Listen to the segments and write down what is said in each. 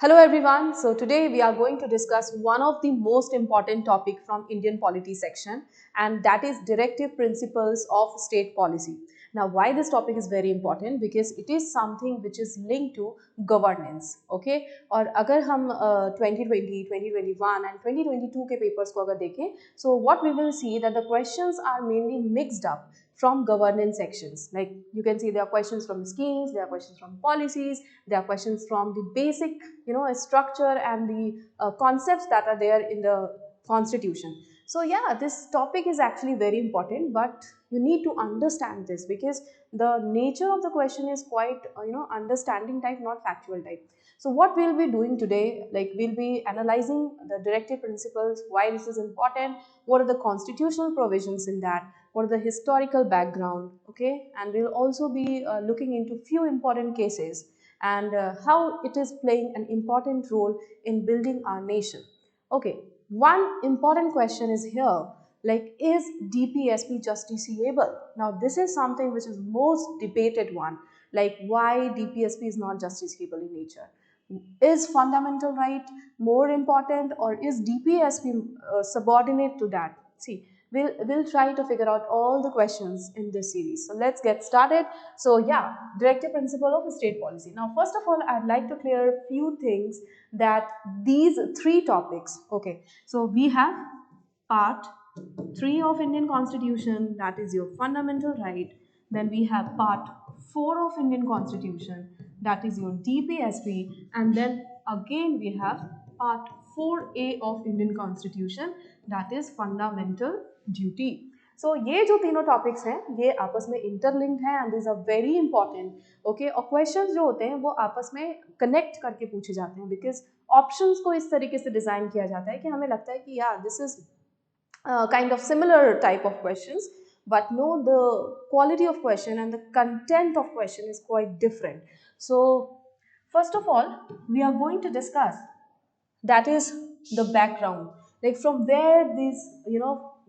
Hello everyone. So today we are going to discuss one of the most important topic from Indian polity section, and that is directive principles of state policy. Now why this topic is very important, because it is something which is linked to governance. Okay, और अगर हम 2020, 2021 and 2022 के papers को अगर देखें, so what we will see that the questions are mainly mixed up from governance sections. Like you can see there are questions from schemes, there are questions from policies, there are questions from the basic structure and the concepts that are there in the constitution. So yeah, this topic is actually very important, but you need to understand this because the nature of the question is quite understanding type, not factual type. So what we'll be doing today, like we'll be analyzing the directive principles, why this is important, what are the constitutional provisions in that, what are the historical background, okay, and we'll also be looking into few important cases and how it is playing an important role in building our nation. Okay, one important question is here, like, is DPSP justiciable? Now this is something which is most debated one, like why DPSP is not justiciable in nature. Is fundamental right more important, or is DPSP subordinate to that? See, we'll try to figure out all the questions in this series. So let's get started. So yeah, directive principle of state policy. Now first of all, I'd like to clear a few things, that these three topics, okay, so we have part 3 of Indian Constitution, that is your fundamental right. Then we have part 4 of Indian Constitution, that is your DPSP, and then again we have part 4A of Indian Constitution, that is fundamental duty. So ये जो तीनों topics हैं ये आपस में interlinked हैं and this are very important. Okay, और questions जो होते हैं वो आपस में कनेक्ट करके पूछे जाते हैं, बिकॉज ऑप्शंस को इस तरीके से डिजाइन किया जाता है कि हमें लगता है कि यार this is kind of similar type of questions, but no, the quality of question and the content of question is quite different. So first of all, we are going to discuss, that is the background, like from where this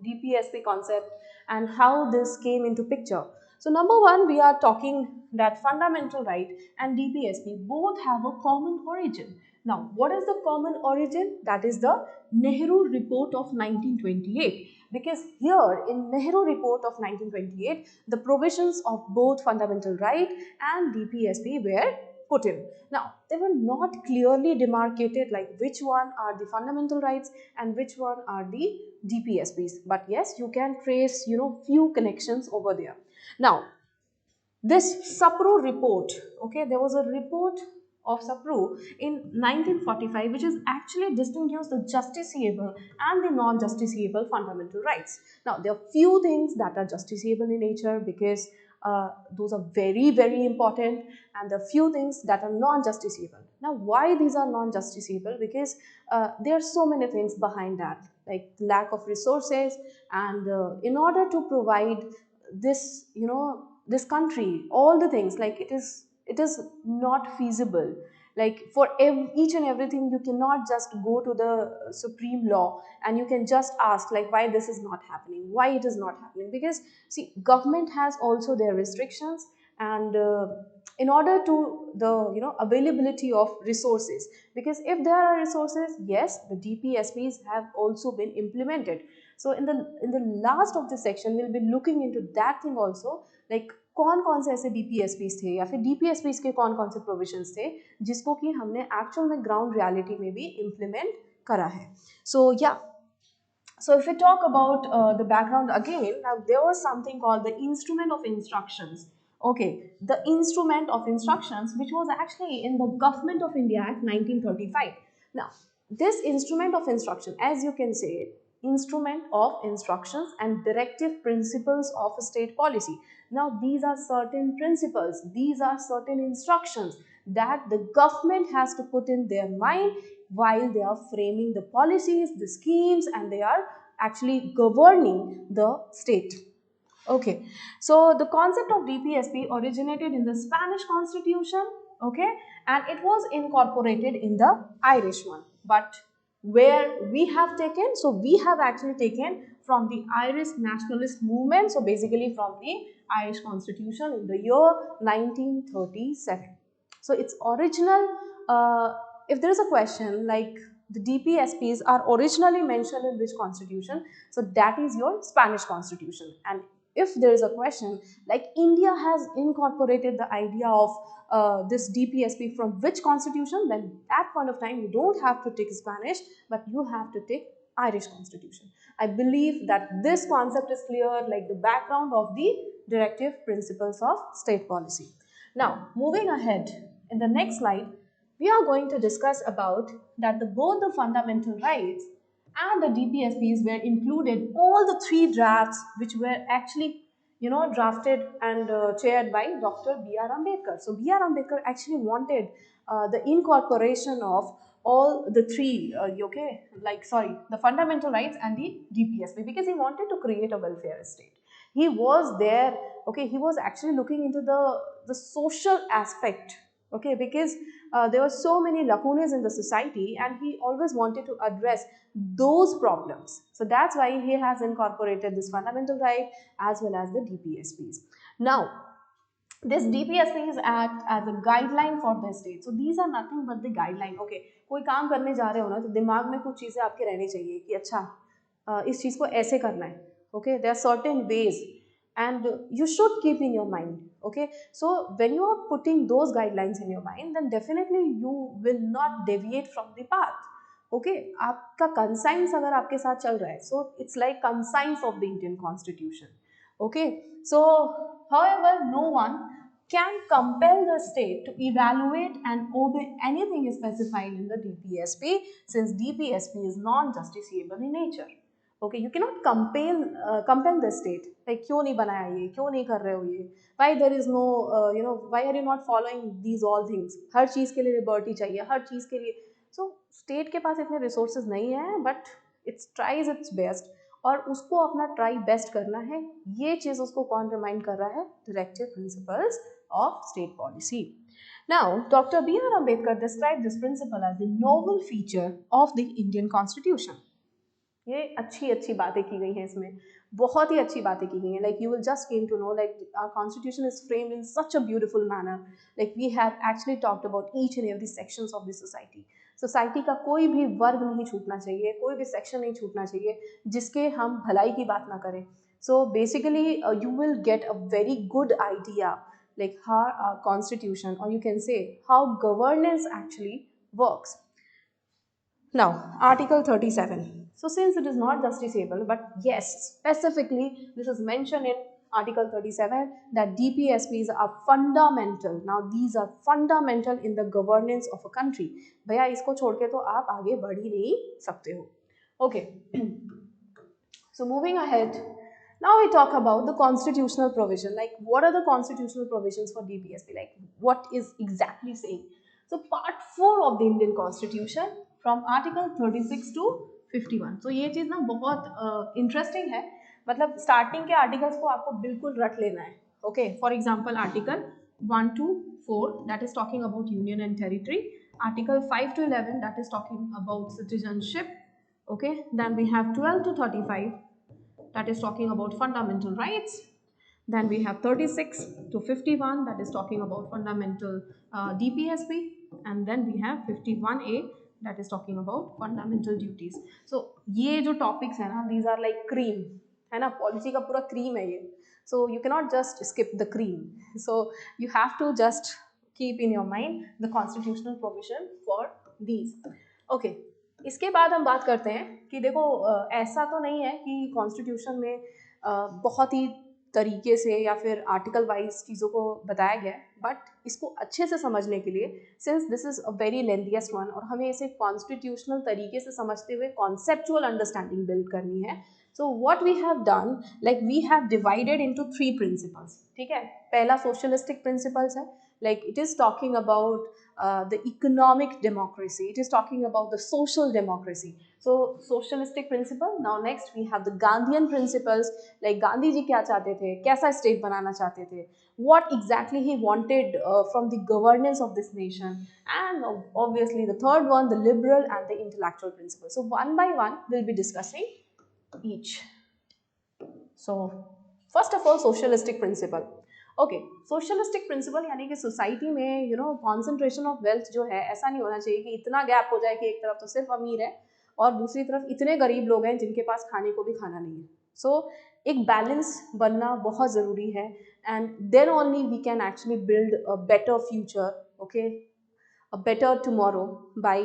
DPSP concept and how this came into picture. So number one, we are talking that fundamental right and DPSP both have a common origin. Now what is the common origin? That is the Nehru report of 1928, because here in Nehru report of 1928 the provisions of both fundamental right and DPSP were put in. Now, they were not clearly demarcated, like which one are the fundamental rights and which one are the DPSPs. But yes, you can trace, few connections over there. Now, this Sapru report, okay, there was a report of Sapru in 1945 which is actually distinguished the justiciable and the non-justiciable fundamental rights. Now there are few things that are justiciable in nature, because those are very very important, and the few things that are non-justiciable. Now why these are non-justiciable? Because there are so many things behind that, like lack of resources, and in order to provide this this country all the things, like it is not feasible, like for each and everything you cannot just go to the supreme law and you can just ask like why this is not happening, why it is not happening, because see, government has also their restrictions, and in order to the availability of resources, because if there are resources, yes, the DPSPs have also been implemented. So in the last of this section we'll be looking into that thing also, like कौन कौन से ऐसे DPSPs थे या फिर DPSPs के कौन कौन से प्रोविजंस थे जिसको कि हमने एक्चुअल में ग्राउंड रियलिटी में भी इम्प्लीमेंट करा है. सो या, so if we talk about the background again, now there was something called the instrument of instructions. Okay, the instrument of instructions, which was actually in the Government of India Act 1935. Now, this instrument of instruction, as you can say, instrument of instructions and directive principles of state policy. Now, these are certain principles, these are certain instructions that the government has to put in their mind while they are framing the policies, the schemes, and they are actually governing the state. Okay, so the concept of DPSP originated in the Spanish Constitution, okay, and it was incorporated in the Irish one. But where we have taken, so we have actually taken from the Irish nationalist movement, so basically from the Irish Constitution in the year 1937. So its original if there is a question like the DPSPs are originally mentioned in which constitution, so that is your Spanish constitution. And if there is a question like India has incorporated the idea of this DPSP from which constitution, then at point of time you don't have to take Spanish, but you have to take Irish constitution. I believe that this concept is clear, like the background of the directive principles of state policy. Now, moving ahead, in the next slide, we are going to discuss about that both the fundamental rights and the DPSPs were included, all the three drafts which were actually drafted and chaired by Dr. B.R. Ambedkar. So B.R. Ambedkar actually wanted the incorporation of all the three, the fundamental rights and the DPSP, because he wanted to create a welfare state. He was there, okay, he was actually looking into the social aspect, okay, because there were so many lacunas in the society and he always wanted to address those problems. So that's why he has incorporated this fundamental right as well as the DPSPs. Now, this DPSPs act as a guideline for the state. So these are nothing but the guideline. Okay, कोई काम करने जा रहे हो ना तो दिमाग में कुछ चीज़ें आपके रहनी चाहिए कि अच्छा इस चीज़ को ऐसे करना है. Okay, there are certain ways and you should keep in your mind. Okay, so when you are putting those guidelines in your mind, then definitely you will not deviate from the path. Okay, आपका conscience अगर आपके साथ चल रहा है, so it's like conscience of the Indian Constitution. Okay, so however, no one can compel the state to evaluate and obey anything specified in the DPSP, since DPSP is non-justiciable in nature. Okay, you cannot compel the state, like क्यों नहीं बनाया ये, क्यों नहीं कर रहे हो ये, why there is no why are you not following these all things. हर चीज़ के लिए लिबर्टी चाहिए, हर चीज़ के लिए. So स्टेट के पास इतने रिसोर्सेज नहीं है, but it's tries it's best, और उसको अपना ट्राई बेस्ट करना है. ये चीज़ उसको कौन रिमाइंड कर रहा है? Directive principles of state policy. Now, Dr. B.R. Ambedkar described this principle as the novel feature of the Indian Constitution. ये अच्छी अच्छी बातें की गई हैं इसमें, बहुत ही अच्छी बातें की गई हैं. Like you will just came to know like our constitution is framed in such a beautiful manner. Like we have actually talked about each and every sections of the society. Society का कोई भी वर्ग नहीं छूटना चाहिए, कोई भी section नहीं छूटना चाहिए जिसके हम भलाई की बात ना करें. So basically you will get a very good idea like how our constitution, or you can say how governance actually works. Now, Article 37. So since it is not justiciable, but yes, specifically this is mentioned in Article 37 that DPSPs are fundamental. Now, these are fundamental in the governance of a country. भैया इसको छोड़ के तो आप आगे बढ़ ही नहीं सकते हो. Okay. So moving ahead, now we talk about the constitutional provision. Like, what are the constitutional provisions for DPSP? Like, what is exactly saying? So, Part 4 of the Indian Constitution from Article 36 to 51. So, ये चीज़ ना बहुत interesting है. मतलब starting के articles को आपको बिल्कुल रट लेना है. Okay, for example, Article 1 to 4 that is talking about union and territory. Article 5 to 11 that is talking about citizenship. Okay, then we have 12 to 35. That is talking about fundamental rights. Then we have 36 to 51 that is talking about fundamental DPSP, and then we have 51A that is talking about fundamental duties. So ये जो topics है ना, these are like cream, है ना, policy का पूरा cream है ये. So you cannot just skip the cream. So you have to just keep in your mind the constitutional provision for these. Okay. इसके बाद हम बात करते हैं कि देखो ऐसा तो नहीं है कि कॉन्स्टिट्यूशन में बहुत ही तरीके से या फिर आर्टिकल वाइज चीज़ों को बताया गया है, बट इसको अच्छे से समझने के लिए, since this is a very lengthiest one, और हमें इसे कॉन्स्टिट्यूशनल तरीके से समझते हुए कॉन्सेप्चुअल अंडरस्टैंडिंग बिल्ड करनी है. So what we have done, like we have divided into 3 principles. ठीक है, पहला सोशलिस्टिक प्रिंसिपल्स है. Like it is talking about the economic democracy, it is talking about the social democracy. So socialistic principle. Now next we have the Gandhian principles, like Gandhi ji kya chahte the, kaisa state banana chahte the, what exactly he wanted from the governance of this nation, and obviously the third one, the liberal and the intellectual principle. So one by one we'll be discussing each. So first of all, socialistic principle. Okay, socialistic principle यानी कि society में concentration of wealth जो है, ऐसा नहीं होना चाहिए कि इतना गैप हो जाए कि एक तरफ तो सिर्फ अमीर है और दूसरी तरफ इतने गरीब लोग हैं जिनके पास खाने को भी खाना नहीं है. सो एक बैलेंस बनना बहुत ज़रूरी है, and then only we can actually build a better future, okay, a better tomorrow by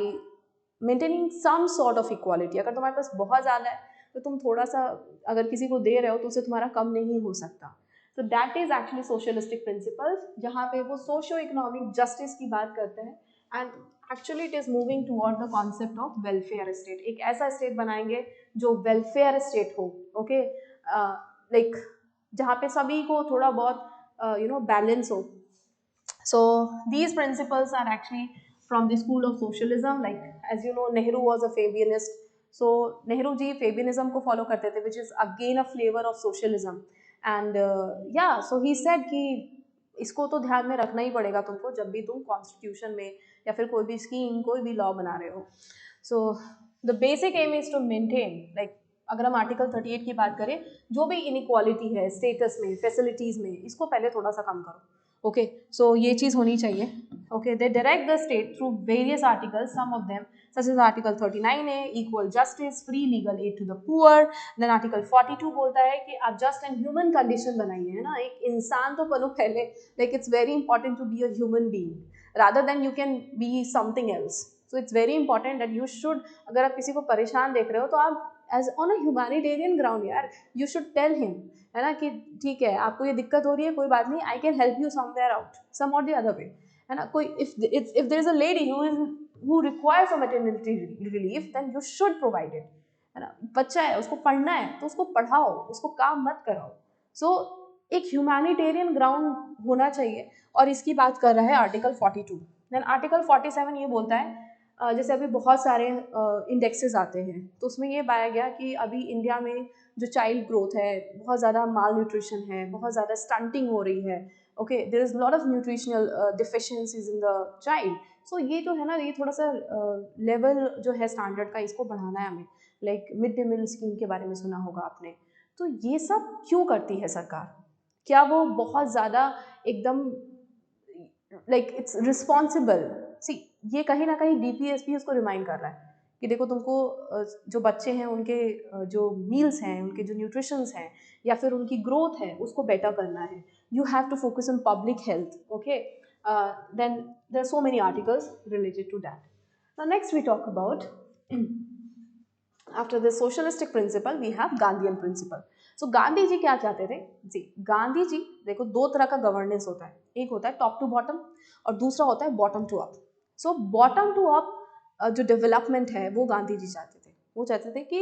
maintaining some sort of equality. अगर तुम्हारे पास बहुत ज़्यादा है तो तुम थोड़ा सा अगर किसी को दे रहे हो तो उसे तुम्हारा कम नहीं हो सकता. तो that is actually socialistic principles, जहाँ पे वो सोशो इकोनॉमिक जस्टिस की बात करते हैं, and actually it is moving toward the concept of welfare state. एक ऐसा स्टेट बनाएंगे जो वेलफेयर स्टेट हो, ओके, लाइक जहाँ पे सभी को थोड़ा बहुत बैलेंस हो. So these principles are actually from the school of socialism. Like as you know, Nehru was a Fabianist. So Nehru ji Fabianism को follow करते थे, which is again a flavor of socialism. And yeah, so he said कि इसको तो ध्यान में रखना ही पड़ेगा तुमको जब भी तुम कॉन्स्टिट्यूशन में या फिर कोई भी स्कीम कोई भी लॉ बना रहे हो. So the basic aim is to maintain, like अगर हम आर्टिकल 38 की बात करें, जो भी इनइक्वालिटी है स्टेटस में, फैसिलिटीज़ में, इसको पहले थोड़ा सा कम करो. ओके, सो ये चीज़ होनी चाहिए. Okay, they direct the state through various articles, some of them such as article 39A, equal justice, free legal aid to the poor. Then article 42 बोलता है कि आप जस्ट एंड ह्यूमन कंडीशन बनाइए, है ना, एक इंसान तो बनो पहले. Like it's very important to be a human being rather than you can be something else. So it's very important that you should, अगर आप किसी को परेशान देख रहे हो तो आप as on a humanitarian ground यार, यू शुड टेल हिम, है ना, कि ठीक है आपको ये दिक्कत हो रही है, कोई बात नहीं, I can help you somewhere out, some or the other way, है ना. कोई if there is a lady who requires a maternity relief, then you should provide it, है ना. बच्चा है, उसको पढ़ना है तो उसको पढ़ाओ, उसको काम मत कराओ. सो एक ह्यूमैनिटेरियन ग्राउंड होना चाहिए, और इसकी बात कर रहा है आर्टिकल 42. देन आर्टिकल 47 ये बोलता है, जैसे अभी बहुत सारे इंडेक्सेस आते हैं, तो उसमें ये पाया गया कि अभी इंडिया में जो चाइल्ड ग्रोथ है, बहुत ज़्यादा माल न्यूट्रिशन है, बहुत ज़्यादा स्टंटिंग हो रही है. Okay, there is lot of nutritional deficiencies in the child. So ये जो है ना, ये थोड़ा सा लेवल जो है स्टैंडर्ड का, इसको बढ़ाना है हमें. Like mid day meal scheme के बारे में सुना होगा आपने. तो ये सब क्यों करती है सरकार? क्या वो बहुत ज़्यादा एकदम लाइक इट्स रिस्पॉन्सिबल? सी, ये कहीं ना कहीं डीपीएसपी उसको रिमाइंड कर रहा है कि देखो तुमको जो बच्चे हैं उनके जो मील्स हैं, उनके जो न्यूट्रिशंस हैं या फिर उनकी ग्रोथ है, उसको बेटर करना है. You have to focus on public health. Okay, then there are so many articles related to that. Now next we talk about, after the socialistic principle we have Gandhian principle. So Gandhi ji क्या चाहते थे? जी, गांधी जी देखो दो तरह का governance होता है, एक होता है टॉप टू बॉटम और दूसरा होता है bottom to up. So bottom to up जो डेवलपमेंट है वो गांधी जी चाहते थे. वो चाहते थे कि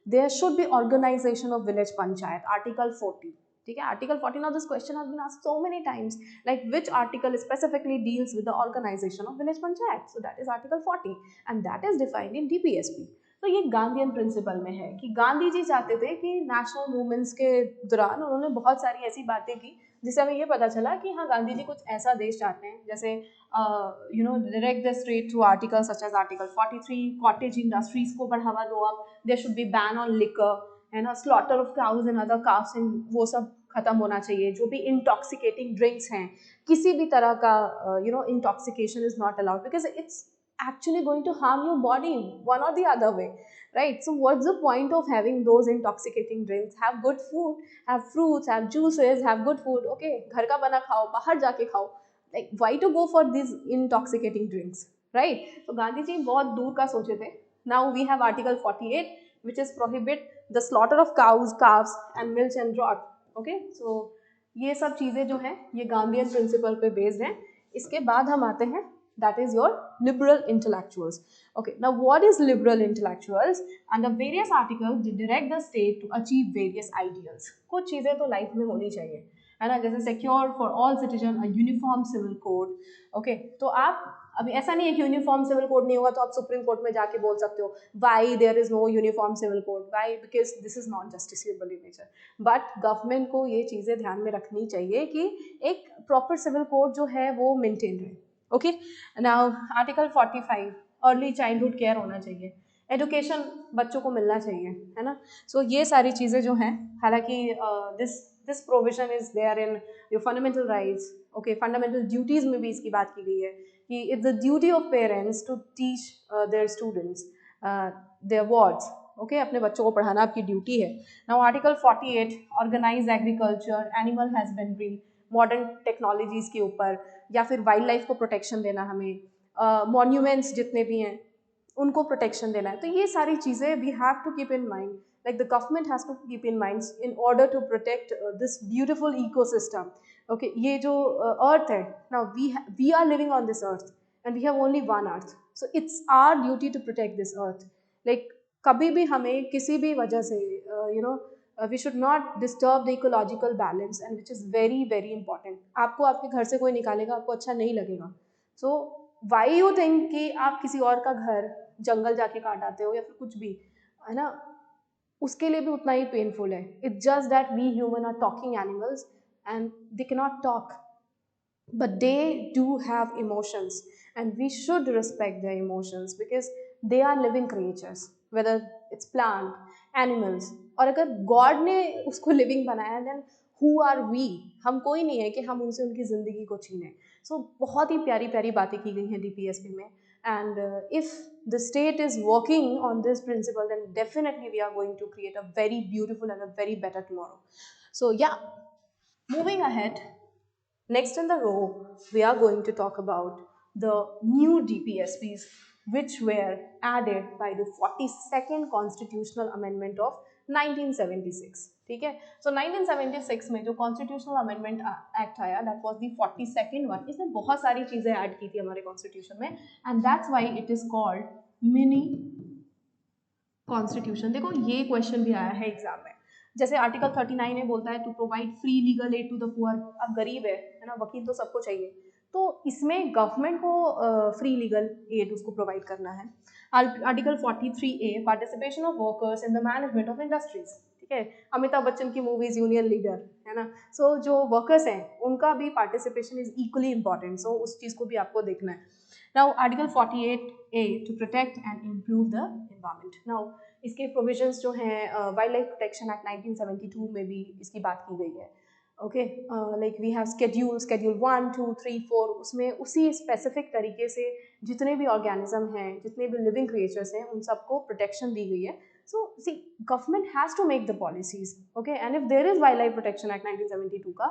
there should be organization of village panchayat, article 40. ठीक है, article 40. Now this question has been asked so many times, like which article specifically deals with the organization of village panchayat? So that is article 40 and that is defined in DPSP. तो ये Gandhian principal में है कि गांधी जी चाहते थे कि national movements के दौरान उन्होंने बहुत सारी ऐसी बातें की जिससे हमें ये पता चला कि हाँ, गांधी जी कुछ ऐसा देश चाहते हैं, जैसे direct the state through article such as article 43, cottage industries को बढ़ावा दो आप, there should be ban on liquor, है ना, slaughter of cows and other cows, वो सब खत्म होना चाहिए. जो भी इंटॉक्सिकेटिंग ड्रिंक्स हैं, किसी भी तरह का intoxication is not allowed because it's actually going to harm your body one or the other way, right? So what's the point of having those intoxicating drinks? Have good food, have fruits, have juices, have good food. Okay, घर का बना खाओ, बाहर जाके खाओ. Like why to go for these intoxicating drinks, right? So Gandhi ji बहुत दूर का सोचे थे. Now we have article 48 which is prohibit the slaughter of cows, calves and milch and draught. Okay, so ये सब चीज़ें जो हैं ये गांधीयन प्रिंसिपल पे बेस्ड हैं. इसके बाद हम आते हैं, that is your liberal intellectuals. Okay, now what is liberal intellectuals? And the various articles direct the state to achieve various ideals. कुछ चीज़ें तो लाइफ में होनी चाहिए, है ना, जैसे secure for all citizen a uniform civil code. Okay, तो आप अभी ऐसा नहीं है कि यूनिफॉर्म सिविल कोड नहीं होगा तो आप सुप्रीम कोर्ट में जाके बोल सकते हो why there is no uniform civil code, why, because this is not justiciable in nature. But government को ये चीज़ें ध्यान में रखनी चाहिए कि एक प्रॉपर सिविल कोड जो है वो मेंटेन रहे. Okay, now article 45, early childhood care होना चाहिए, एजुकेशन बच्चों को मिलना चाहिए, है ना. सो ये सारी चीज़ें जो हैं, हालांकि this this provision is there in your fundamental rights. Okay, fundamental duties में भी इसकी बात की गई है कि it's the duty of parents to teach their students their words. Okay, अपने बच्चों को पढ़ाना आपकी ड्यूटी है. Now article 48, organize agriculture, animal husbandry, modern technologies के ऊपर, या फिर वाइल्ड लाइफ को प्रोटेक्शन देना, हमें मॉन्यूमेंट्स जितने भी हैं उनको प्रोटेक्शन देना है. तो ये सारी चीज़ें we have to keep in mind, like the government has to keep in mind in order to protect this beautiful ecosystem. Okay, ये जो earth है, now we are living on this earth and we have only one earth, so it's our duty to protect this earth. Like कभी भी हमें किसी भी वजह से we should not disturb the ecological balance, and which is very very important. आपको आपके घर से कोई निकालेगा, आपको अच्छा नहीं लगेगा. So why you think कि आप किसी और का घर जंगल जाके काट आते हो या फिर कुछ भी, है ना, उसके लिए भी उतना ही पेनफुल है. It's just that we human are talking animals and they can not talk, but they do have emotions and we should respect their emotions because they are living creatures, whether it's plant, animals. और अगर God ने उसको living बनाया then who are we? हम कोई नहीं है कि हम उनसे उनकी ज़िंदगी को छीनें. सो बहुत ही प्यारी प्यारी बातें की गई हैं DPSP में. And if the state is working on this principle, then definitely we are going to create a very beautiful and a very better tomorrow. So yeah, moving ahead, next in the row, we are going to talk about the new DPSPs which were added by the 42nd Constitutional Amendment of 1976. ठीक है, so 1976 में जो constitutional amendment act आया, that was the 42nd one. इसने बहुत सारी चीज़ें add की थी हमारे कॉन्स्टिट्यूशन में, and that's why it is called mini constitution. देखो ये क्वेश्चन भी आया है एग्जाम में. जैसे आर्टिकल 39 में बोलता है to provide free legal aid to the poor. अब गरीब है ना, वकील तो सबको चाहिए, तो इसमें गवर्नमेंट को फ्री लीगल एड उसको प्रोवाइड करना है. Article 43A, participation of workers in the management of industries. ठीक है, अमिताभ बच्चन की मूवीज यूनियन लीडर है ना, सो जो वर्कर्स हैं उनका भी participation is equally important. So उस चीज़ को भी आपको देखना है. Now article 48A, to protect and improve the environment. Now इसके प्रोविजंस जो हैं वाइल्ड लाइफ प्रोटेक्शन एक्ट 1972 में भी इसकी बात की गई है. Okay, like we have schedule 1, 2, 3, 4. उसमें उसी स्पेसिफिक तरीके से जितने भी ऑर्गेनिज्म हैं, जितने भी लिविंग क्रिएचर्स हैं, उन सबको प्रोटेक्शन दी गई है. So see, government has to make the policies. Okay, and if there is wild life protection act 1972 का,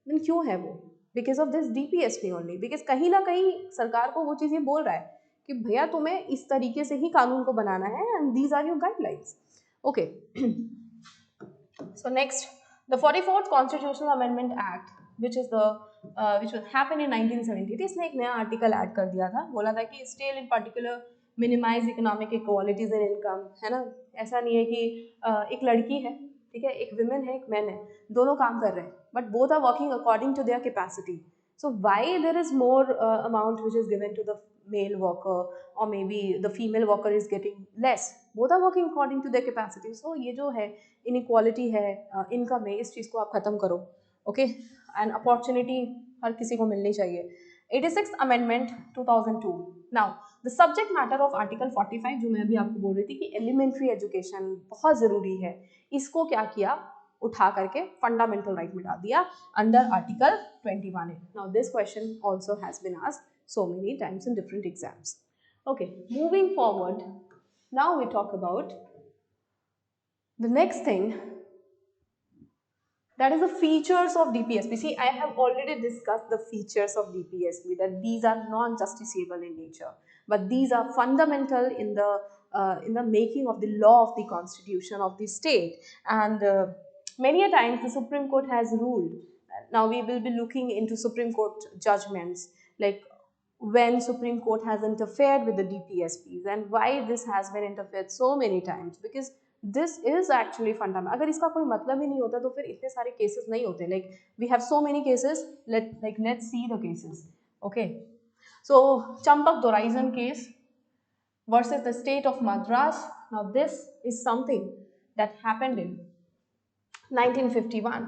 देन क्यों है वो? Because of this DPSP only. Because कहीं ना कहीं सरकार को वो चीज़ ये बोल रहा है कि भैया तुम्हें इस तरीके से ही कानून को बनाना है, and these are your guidelines. Okay, so next, the 44th constitutional amendment act which will happen in 1970. इसने एक नया आर्टिकल ऐड कर दिया था. बोला था कि state in particular minimize economic equalities in income. है ना, ऐसा नहीं है कि एक लड़की है, ठीक है, एक विमेन है, एक मैन है, दोनों काम कर रहे हैं, but both are working according to their capacity. So why there is more amount which is given to the male worker, or maybe the female worker is getting less? Both are working according to their capacity. So ये जो है inequality है income में, इस चीज़ को आप ख़त्म करो. ओके, एंड अपॉर्चुनिटी हर किसी को मिलनी चाहिए. 86th amendment 2002. Now the subject matter of article 45, जो मैं अभी आपको बोल रही थी कि एलिमेंट्री एजुकेशन बहुत ज़रूरी है, इसको क्या किया, उठा करके फंडामेंटल राइट में डाल दिया under article 21A. Now this question also has been asked so many times in different exams. Okay, moving forward, now we talk about the next thing, that is the features of DPSP. See, I have already discussed the features of DPSP, that these are non-justiciable in nature, but these are fundamental in the making of the law of the constitution of the state. And many a times the Supreme Court has ruled. Now we will be looking into Supreme Court judgments, like when Supreme Court has interfered with the DPSPs and why this has been interfered so many times, because this is actually fundamental. अगर इसका कोई मतलब ही नहीं होता तो फिर इतने सारे केसेस नहीं होते. Like we have so many cases, let's see the cases. Okay, so Champak Dorairajan case versus the state of Madras. Now this is something that happened in 1951.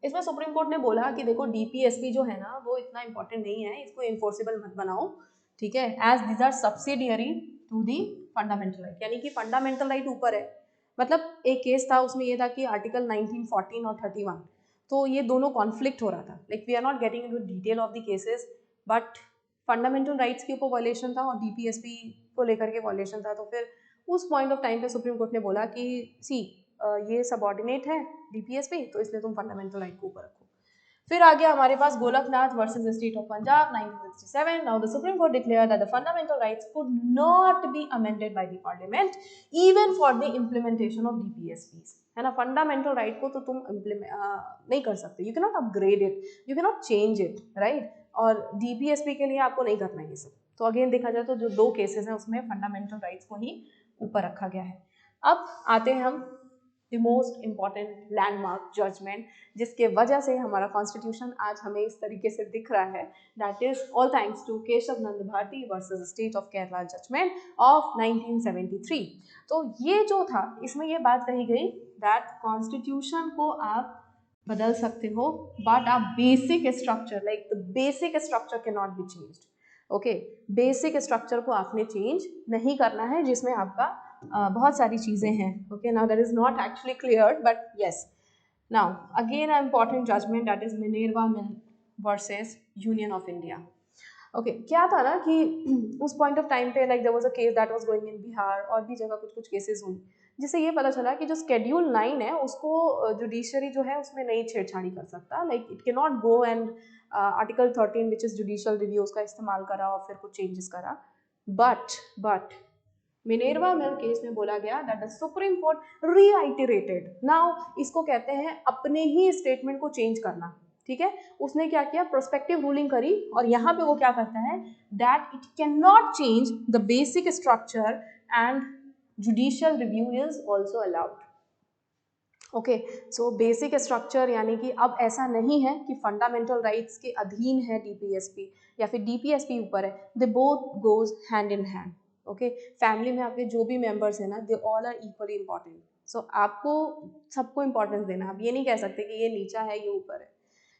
इसमें सुप्रीम कोर्ट ने बोला कि देखो DPSP जो है ना वो इतना इंपॉर्टेंट नहीं है, इसको इन्फोर्सिबल मत बनाओ, ठीक है, as these are subsidiary to the fundamental right. यानी कि फंडामेंटल राइट ऊपर है. मतलब एक केस था, उसमें ये था कि आर्टिकल 19, 14 और 31, तो ये दोनों कॉन्फ्लिक्ट हो रहा था, like we are not getting into detail of the cases, but fundamental rights के ऊपर वायलेशन था और डीपीएसपी को लेकर के वायलेशन था। तो फिर उस पॉइंट ऑफ टाइम पे सुप्रीम कोर्ट ने बोला कि सी ये सबऑर्डिनेट है डीपीएसपी, तो इसलिए तुम फंडामेंटल राइट को ऊपर रखो। फिर आ गया हमारे पास Golaknath versus the state of Punjab 1967। Now the supreme court declared that the fundamental rights could not be amended by the parliament even for the implementation of DPSPs, है ना। फंडामेंटल राइट को तो तुम नहीं कर सकते, you can not upgrade it, you can not change it, right. और DPSP के लिए आपको नहीं करना ये सब। तो अगेन देखा जाए तो जो दो केसेस हैं उसमें फंडामेंटल राइट्स को ही ऊपर रखा गया है। अब आते हैं हम the most important landmark judgment, जिसके वजह से हमारा कॉन्स्टिट्यूशन आज हमें इस तरीके से दिख रहा है, that is all thanks to Kesavananda Bharati versus state of Kerala judgment of 1973। तो ये जो था, इसमें ये बात कही गई दैट कॉन्स्टिट्यूशन को आप बदल सकते हो, बट आप basic structure, like the basic structure can not be changed. Okay, basic structure को आपने चेंज नहीं करना है, जिसमें आपका बहुत सारी चीज़ें हैं। Okay, now that is not actually clear, but yes. Now again a important judgement that is Minerva mill versus union of India. Okay, क्या था ना कि उस पॉइंट ऑफ टाइम पे like there was a case that was going in Bihar, और भी जगह कुछ कुछ केसेस हुई, जिससे ये पता चला कि जो स्केड्यूल 9 है उसको जुडिशरी जो है उसमें नहीं छेड़छाड़ी कर सकता, like it can not go and article 13 which is judicial review उसका इस्तेमाल करा और फिर कुछ चेंजेस करा। बट मिनेर्वा मिल केस में बोला गया that the supreme court रीआइटरेटेड, now इसको कहते हैं अपने ही स्टेटमेंट को चेंज करना, ठीक है। उसने क्या किया, प्रोस्पेक्टिव रूलिंग करी, और यहाँ पे वो क्या करता है that it can not change the basic structure and judicial review is also allowed. Okay, so basic structure यानी कि अब ऐसा नहीं है कि फंडामेंटल राइट्स के अधीन है डीपीएसपी या फिर डीपीएसपी ऊपर है, they both goes hand in hand. Okay, family में आपके जो भी मेंबर्स हैं ना, they all are equally important. So आपको सबको इंपॉर्टेंस देना, आप ये नहीं कह सकते कि ये नीचा है ये ऊपर है,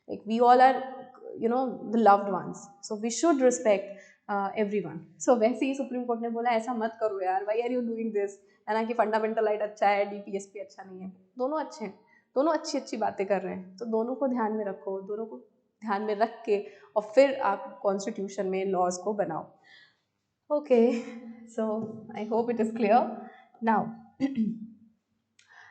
like we all are the loved ones, so we should respect everyone। so वैसे ही सुप्रीम कोर्ट ने बोला ऐसा मत करो यार, why are you doing this, है ना, कि फंडामेंटल राइट अच्छा है डीपीएसपी अच्छा नहीं है, दोनों अच्छे हैं, दोनों अच्छी अच्छी बातें कर रहे हैं, तो दोनों को ध्यान में रखो, दोनों को ध्यान में रख के और फिर आप कॉन्स्टिट्यूशन में लॉज को बनाओ। Okay, so I hope it is clear now.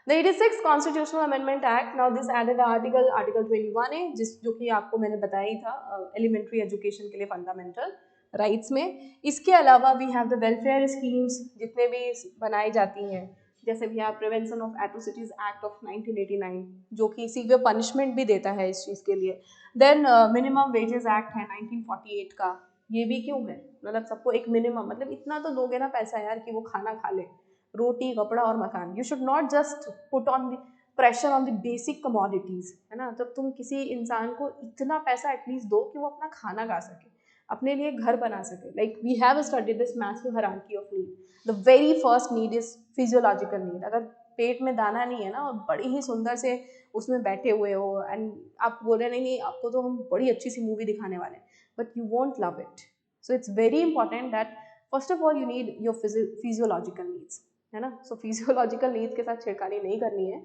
The 86th Constitutional Amendment Act, now this added article 21A, जो कि आपको मैंने बताया ही था एलिमेंट्री एजुकेशन के लिए फंडामेंटल राइट्स में। इसके अलावा we have the welfare schemes जितने भी बनाई जाती हैं, जैसे भी आप prevention of atrocities act of 1989 जो कि सीवियर पनिशमेंट भी देता है इस चीज़ के लिए। देन मिनिमम वेजेस एक्ट है 1948 का, ये भी क्यों है, मतलब सबको एक मिनिमम, मतलब इतना तो दोगे ना पैसा यार कि वो खाना खा ले, रोटी कपड़ा और मकान। You should not just put on the pressure on the basic commodities, है ना। जब तुम किसी इंसान को इतना पैसा एटलीस्ट दो कि वो अपना खाना खा सके, अपने लिए घर बना सके। Like we have studied this massive hierarchy of need, the very first need is physiological need. अगर पेट में दाना नहीं है ना और बड़ी ही सुंदर से उसमें बैठे हुए हो एंड आप बोल रहे नहीं आपको तो हम बड़ी अच्छी सी मूवी दिखाने वाले हैं, but you won't love it. So it's very important that first of all you need your physiological needs, है ना। सो फिजियोलॉजिकल नीड्स के साथ छिड़कानी नहीं करनी है,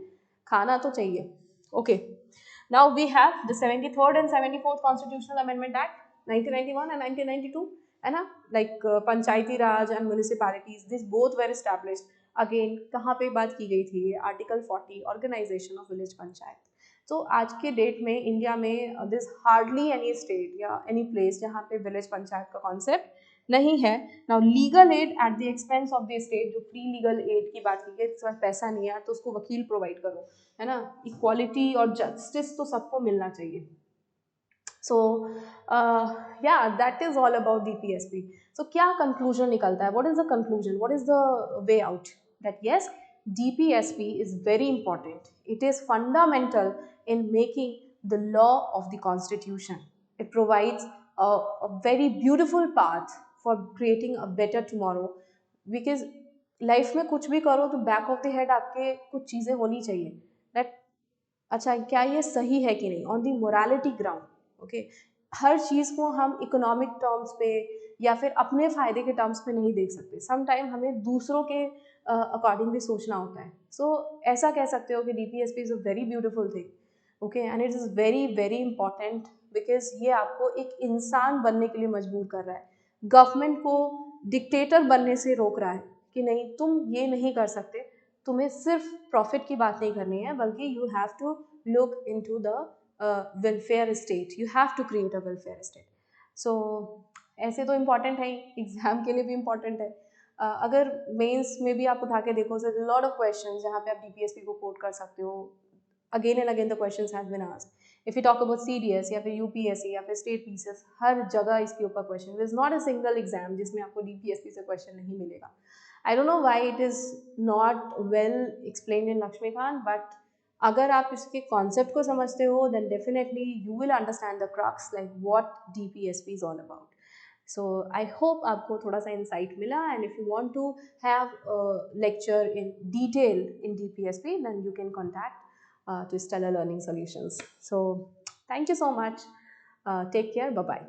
खाना तो चाहिए। Okay, now we have the 73rd and 74th constitutional amendment act 1991 and 1992, है ना। Like panchayati raj and municipalities, this both were established. Again कहाँ पे बात की गई थी, article 40 organization of village panchayat. तो आज के डेट में इंडिया में दिस हार्डली एनी स्टेट या एनी प्लेस जहाँ पे विलेज पंचायत का कॉन्सेप्ट नहीं है। Now legal aid at the expense of the state, जो फ्री लीगल एड की बात की गई, जिसके पास पैसा नहीं है तो उसको वकील प्रोवाइड करो, है ना। इक्वालिटी और जस्टिस तो सबको मिलना चाहिए। So yeah that is all about DPSP. So क्या कंक्लूजन निकलता है, what is the conclusion, what is the way out, that yes DPSP is very important. It is fundamental in making the law of the Constitution. It provides a very beautiful path for creating a better tomorrow. Because life में कुछ भी करो तो back of the head आपके कुछ चीज़ें होनी चाहिए, दैट अच्छा क्या ये सही है कि नहीं, on the morality ground. Okay, हर चीज़ को हम इकोनॉमिक टर्म्स पे या फिर अपने फ़ायदे के टर्म्स पे नहीं देख सकते, सम टाइम हमें दूसरों के अकॉर्डिंग भी सोचना होता है। सो ऐसा कह सकते हो कि DPSP is a very beautiful thing, okay, and it is very very important because ये आपको एक इंसान बनने के लिए मजबूर कर रहा है। गवर्नमेंट को डिक्टेटर बनने से रोक रहा है कि नहीं, तुम ये नहीं कर सकते, तुम्हें सिर्फ प्रॉफिट की बात नहीं करनी है, बल्कि you have to look into the welfare state, you have to create a welfare state. So ऐसे तो इम्पॉर्टेंट है ही, एग्जाम के लिए भी इम्पॉर्टेंट है। अगर मेंस में भी आप उठा के देखो, सर लॉट ऑफ क्वेश्चंस जहाँ पे आप डीपीएसपी को कोट कर सकते हो, again and again the questions have been asked. If you talk about CDS या फिर यूपीएससी या फिर स्टेट पीसीएस, हर जगह इसके ऊपर question, there is not a single exam जिसमें आपको डीपीएसपी से क्वेश्चन नहीं मिलेगा। I don't know why it is not well explained in Laxmikanth, but अगर आप इसके कॉन्सेप्ट को समझते हो then definitely you will understand the crux like what DPSP is all about. So I hope आपको थोड़ा सा insight मिला, and if you want to have a lecture in detail in DPSP, then you can contact to Stellar Learning Solutions. So thank you so much. Take care. Bye bye.